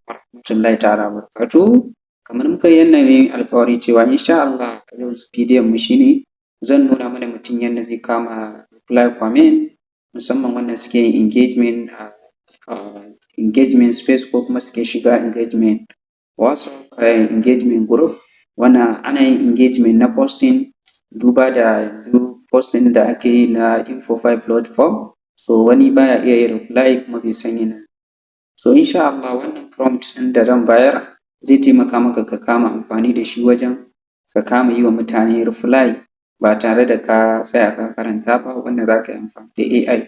warahmatullahi ta'ala wabarakatuh. Kamar muka yi yanayin alkawari cewa insha Allah yau bidiyon mu shine zan nuna mana mutum yadda zai kama reply comment musamman wanda suke yin engagement engagement space ko kuma suke shiga engagement WhatsApp engagement group wannan ana yin engagement na posting duba da duk posting da ake yi na info 5 load form so wani baya iya yin reply kuma bai san yana so insha Allah wannan prompt ɗin da zan bayar zai taimaka maka ka kama amfani da shi wajen ka kama yi wa mutane reply ba tare da ka tsaya ka karanta ba wanda za ka yi amfani da AI.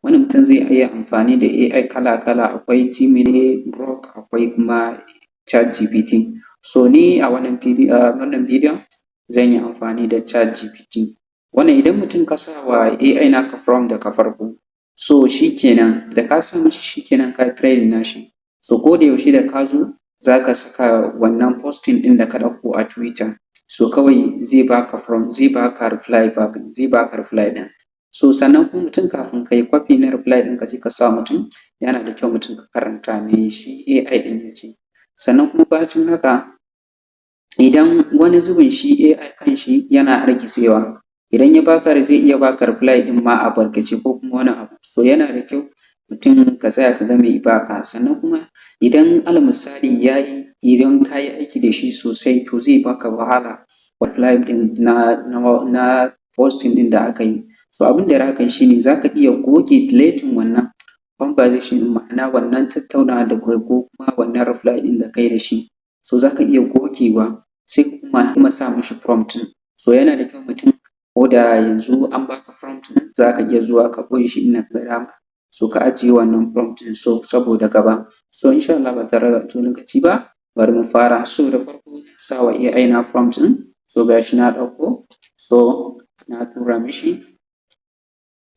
Wani mutum zai iya amfani da AI kala-kala akwai Gemini, Grok akwai kuma ChatGPT. So ni a wannan bidiyon zan yi amfani da ChatGPT. Wannan idan mutum ka sa wa AI naka prompt daga farko so shikenan da ka sa mishi shikenan ka training nashi so ko da yaushe da ka zo za ka saka wannan posting ɗin da ka ɗauko a Twitter so kawai zai baka reply back zai baka reply ɗin so sannan kuma mutum kafin ka yi copy na reply ɗin ka je ka sa mutum yana da kyau mutum ka karanta me shi AI ɗin ya ce sannan kuma bacin haka idan wani zubin shi AI kanshi yana hargitsewa idan ya baka zai iya baka reply ɗin ma a barkace ko kuma wani abu so yana da kyau mutum ka tsaya ka ga me baka sannan kuma idan alal misali idan ka yi aiki da shi sosai to zai baka wahala reply ɗin na posting ɗin da aka yi so abin da za ka yi shine za ka iya goge deleting wannan conversation ɗin ma'ana wannan tattaunawa da ko kuma wannan reply ɗin da kai da shi so za ka iya gogewa sai kuma sa mishi prompt ɗin so yana da kyau mutum ko da yanzu an baka prompt ɗin za ka iya zuwa ka ɓoye shi inda ka ga dama so ka ajiye wannan prompt ɗin so saboda gaba so insha Allah ba tare da ɓata lokaci ba bari mu fara so da farko zan sa wa AI na prompt ɗin so gashi na ɗauko so na tura mishi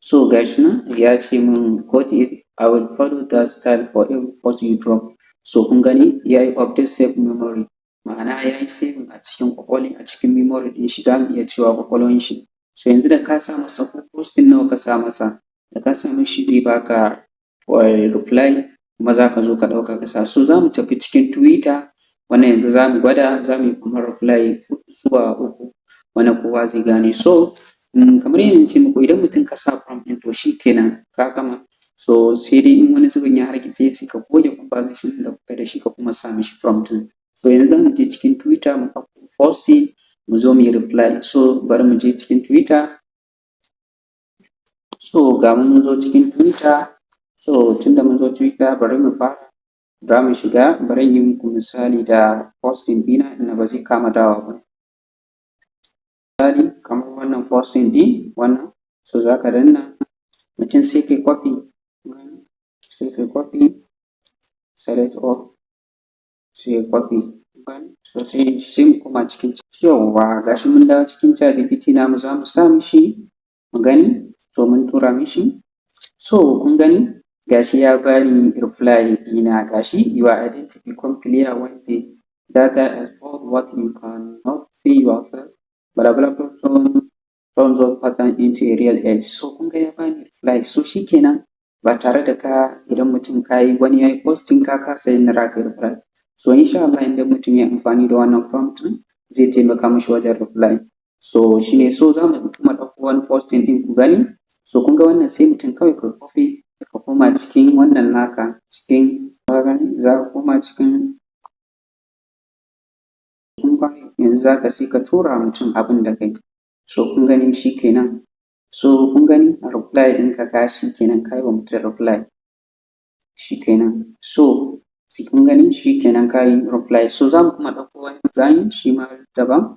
so gashi nan ya ce min quote it I will follow that style for every post you drop so kun gani ya yi update save memory ma'ana ya yi saving a cikin a cikin memory ɗin shi za mu iya cewa kwakwalwan shi so yanzu da ka sa masa ko posting nawa ka sa masa da ka sa mishi zai baka reply kuma za ka zo ka ɗauka ka sa so za mu tafi cikin Twitter wannan yanzu za mu gwada za mu yi kuma reply zuwa 3 wannan kowa zai gane so kamar yadda ce muku idan mutum ka sa prompt ɗin to shi kenan ka gama so sai dai in wani zubin ya hargitse sai ka goge conversation da kuka da shi ka kuma sa mishi prompt ɗin so yanzu za mu je cikin Twitter mu ɗauko posting mu zo mu yi reply so bari mu je cikin Twitter so ga mun zo cikin Twitter so tunda mun zo Twitter bari mu fara za mu shiga bari yi muku misali da posting ɗina inda ba zai kama dawa ba misali kamar wannan posting ɗin wannan so za ka danna mutum sai kai copy select all sai copy so sai mu koma cikin yawwa gashi mun dawo cikin ChatGPT namu za mu sa mishi mu gani to mun tura mishi so kun gani gashi ya bani reply ina gashi your identity become clear when the data export what you cannot see yourself blah blah blah turns on pattern into a real edge so kun ga ya bani reply so shikenan ba tare da idan mutum wani yayi posting ka kasa yin naka reply so insha Allah idan mutum ya amfani da wannan prompt ɗin zai taimaka mishi wajen reply so shine so za mu kuma ɗauko wani posting ɗin ku gani so kun ga wannan sai mutum kawai ka copy ka koma cikin wannan naka cikin za ka koma cikin yanzu za ka sai ka tura mutum abin da kai so kun gani shikenan so kun gani reply ɗinka ka shikenan kai wa mutum reply shikenan so kun gani shikenan ka yi reply so za mu kuma ɗauko wani gani shi ma daban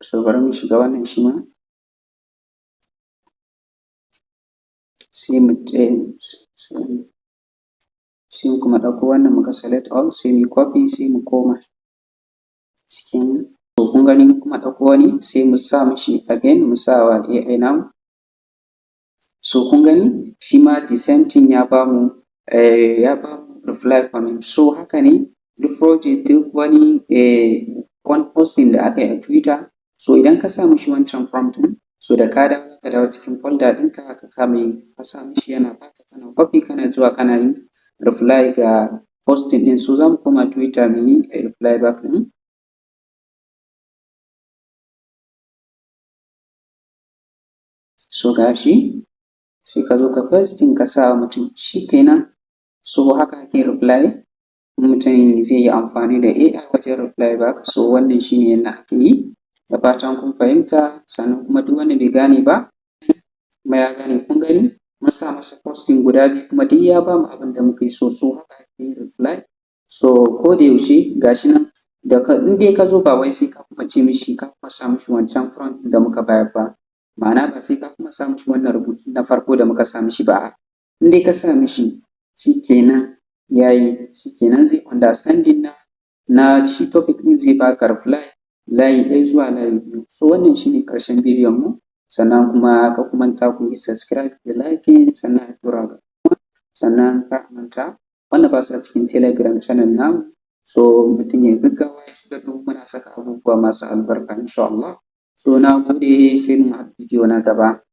so bari mu shiga wannan shi ma sai mu kuma ɗauko wannan muka select all sai mu copy sai mu koma cikin so kun gani kuma ɗauko wani sai mu sa mishi again mu sa wa AI namu so kun gani shi ma the same thing ya bamu reply comment so haka ne duk project duk wani posting da aka yi a Twitter so idan ka sa mishi wancan prompt ɗin so da ka dawo cikin folder ɗinka ka kama yi ka sa mishi yana baka kana copy kana zuwa kana yin reply ga posting ɗin. So za mu koma Twitter mu yi reply back ɗin. So gashi sai ka zo ka pasting ka sa mutum shikenan. So haka ake reply. Mutum zai yi amfani da AI wajen reply back. So wannan shine yadda ake yi. Da fatan kun fahimta, sannan kuma duk wanda bai gane ba kuma ya gane. Kun gani mun sa masa posting guda biyu kuma duk ya bamu abin da muka yi so. So haka ake yi reply. So ko da yaushe gashi nan in dai ka zo ba wai sai ka kuma ce mishi ka kuma sa mishi wancan front da muka bayar ba. Ma'ana ba sai ka kuma sa mishi wannan rubutun na farko da muka sa mishi ba. In dai ka sa mishi shikenan yayi, shikenan zai understanding na shi topic ɗin, zai baka reply layi ɗaya zuwa layi biyu. So wannan shine ƙarshen bidiyon mu. Sannan kuma ka kuma manta ku yi subscribe da liking, sannan a tura ga sannan ka manta wanda ba sa cikin telegram channel namu. So mutum ya gaggawa ya shiga domin muna saka abubuwa masu albarka insha Allah. So na gode, sai mun haɗu bidiyo na gaba.